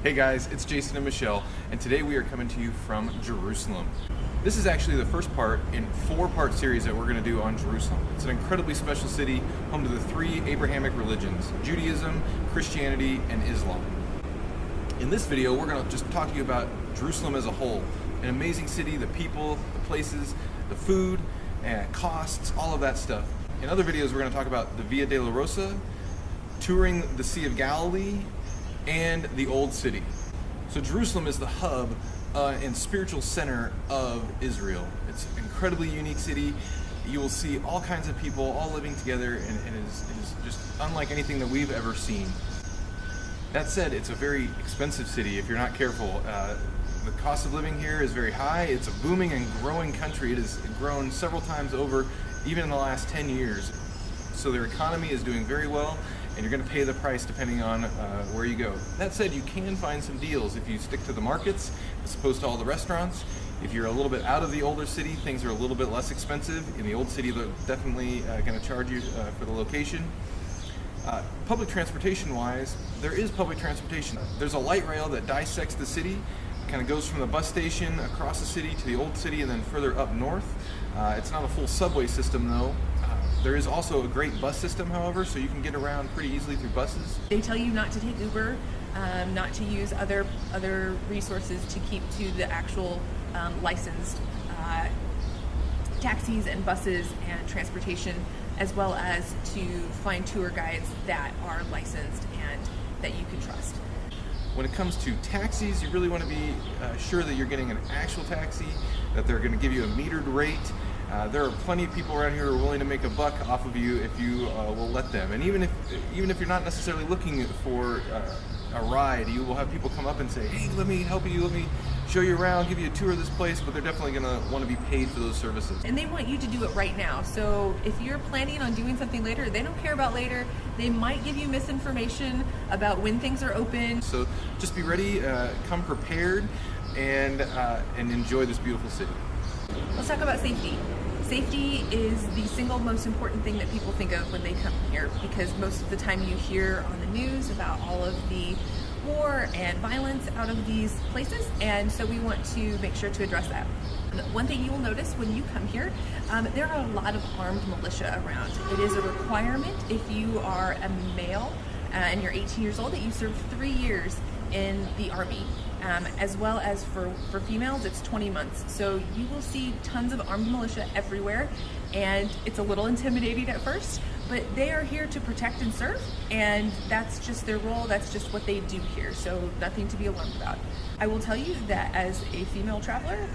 Hey guys, it's Jason and Michelle, and today we are coming to you from Jerusalem. This is actually the first part in a 4-part series that we're going to do on Jerusalem. It's an incredibly special city, home to the 3 Abrahamic religions, Judaism, Christianity, and Islam. In this video, we're going to just talk to you about Jerusalem as a whole. An amazing city, the people, the places, the food, and costs, all of that stuff. In other videos, we're going to talk about the Via Dolorosa, touring the Sea of Galilee, and the Old City. So Jerusalem is the hub and spiritual center of Israel. It's an incredibly unique city. You will see all kinds of people all living together, and it is just unlike anything that we've ever seen. That said, it's a very expensive city if you're not careful. The cost of living here is very high. It's a booming and growing country. It has grown several times over, even in the last 10 years. So their economy is doing very well, and you're going to pay the price depending on where you go. That said, you can find some deals if you stick to the markets as opposed to all the restaurants. If you're a little bit out of the older city, things are a little bit less expensive. In the old city, they're definitely going to charge you for the location. Public transportation wise, there is public transportation. There's a light rail that dissects the city, kind of goes from the bus station across the city to the old city and then further up north. It's not a full subway system though. There is also a great bus system, however, so you can get around pretty easily through buses. They tell you not to take Uber, not to use other resources, to keep to the actual licensed taxis and buses and transportation, as well as to find tour guides that are licensed and that you can trust. When it comes to taxis, you really want to be sure that you're getting an actual taxi, that they're going to give you a metered rate. There are plenty of people around here who are willing to make a buck off of you if you will let them. And even if you're not necessarily looking for a ride, you will have people come up and say, hey, let me help you, let me show you around, give you a tour of this place, but they're definitely going to want to be paid for those services. And they want you to do it right now. So if you're planning on doing something later, they don't care about later. They might give you misinformation about when things are open. So just be ready, come prepared, and enjoy this beautiful city. Let's talk about safety. Safety is the single most important thing that people think of when they come here, because most of the time you hear on the news about all of the war and violence out of these places, and so we want to make sure to address that. One thing you will notice when you come here, there are a lot of armed militia around. It is a requirement if you are a male and you're 18 years old that you serve 3 years in the Army. As well as for females, it's 20 months. So you will see tons of armed militia everywhere, and it's a little intimidating at first, but they are here to protect and serve, and that's just their role, that's just what they do here, so nothing to be alarmed about. I will tell you that as a female traveler,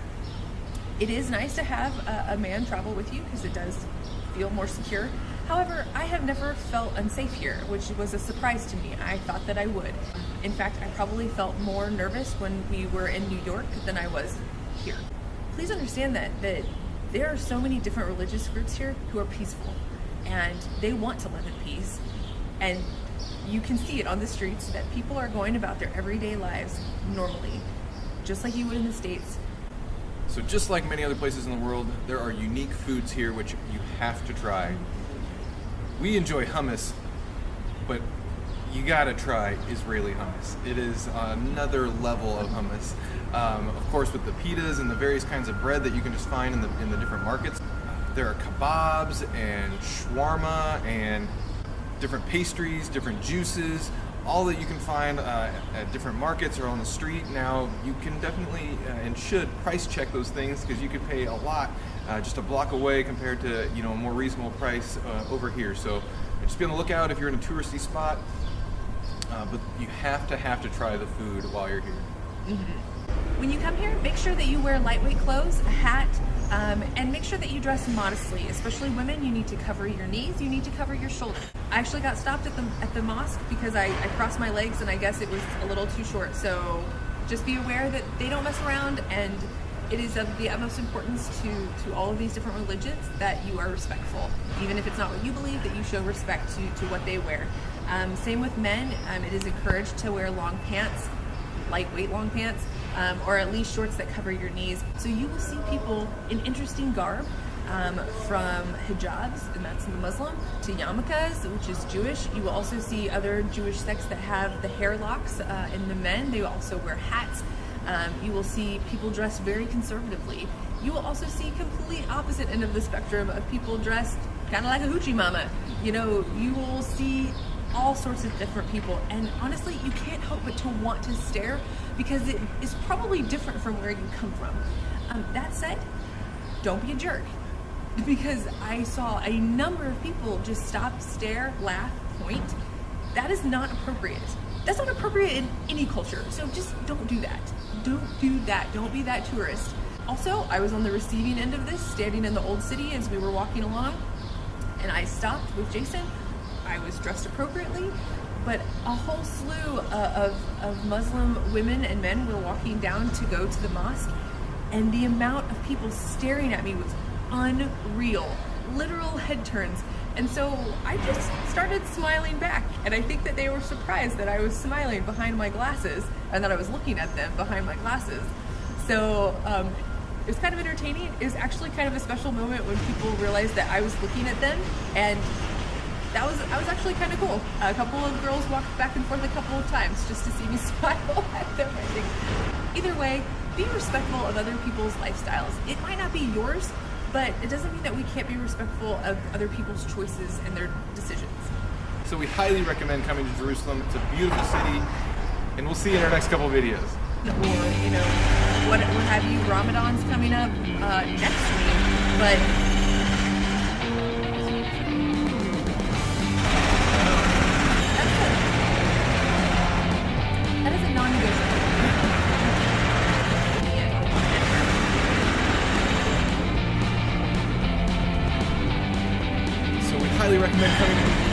it is nice to have a man travel with you because it does feel more secure. However, I have never felt unsafe here, which was a surprise to me. I thought that I would. In fact, I probably felt more nervous when we were in New York than I was here. Please understand that there are so many different religious groups here who are peaceful, and they want to live in peace. And you can see it on the streets that people are going about their everyday lives normally, just like you would in the States. So just like many other places in the world, there are unique foods here which you have to try. We enjoy hummus, but you gotta try Israeli hummus. It is another level of hummus. Of course, with the pitas and the various kinds of bread that you can just find in the different markets. There are kebabs and shawarma and different pastries, different juices, all that you can find at different markets or on the street. Now, you can definitely and should price check those things, because you could pay a lot just a block away compared to a more reasonable price over here. So just be on the lookout if you're in a touristy spot, but you have to try the food while you're here. Mm-hmm. When you come here, make sure that you wear lightweight clothes, a hat, and make sure that you dress modestly. Especially women, you need to cover your knees, you need to cover your shoulders. I actually got stopped at the mosque because I crossed my legs and I guess it was a little too short. So just be aware that they don't mess around, and it is of the utmost importance to all of these different religions that you are respectful. Even if it's not what you believe, that you show respect to what they wear. Same with men, it is encouraged to wear long pants, lightweight long pants, or at least shorts that cover your knees. So you will see people in interesting garb from hijabs, and that's the Muslim, to yarmulkes, which is Jewish. You will also see other Jewish sects that have the hair locks in the men. They also wear hats. You will see people dressed very conservatively. You will also see complete opposite end of the spectrum of people dressed kind of like a hoochie mama. You know, you will see all sorts of different people, and honestly, you can't help but to want to stare because it is probably different from where you come from. That said, don't be a jerk, because I saw a number of people just stop, stare, laugh, point. That is not appropriate. That's not appropriate in any culture, so just don't do that. Don't do that. Don't be that tourist. Also, I was on the receiving end of this, standing in the old city as we were walking along, and I stopped with Jason. I was dressed appropriately, but a whole slew of Muslim women and men were walking down to go to the mosque, and the amount of people staring at me was unreal. Literal head turns. And so I just started smiling back, and I think that they were surprised that I was smiling behind my glasses and that I was looking at them behind my glasses. So it was kind of entertaining. It was actually kind of a special moment when people realized that I was looking at them, and that was actually kind of cool. A couple of girls walked back and forth a couple of times just to see me smile at them, I think. Either way, be respectful of other people's lifestyles. It might not be yours, but it doesn't mean that we can't be respectful of other people's choices and their decisions. So we highly recommend coming to Jerusalem. It's a beautiful city, and we'll see you in our next couple of videos. Or, you know, what have you, Ramadan's coming up next week, but that is a non-negotiable. So we highly recommend coming to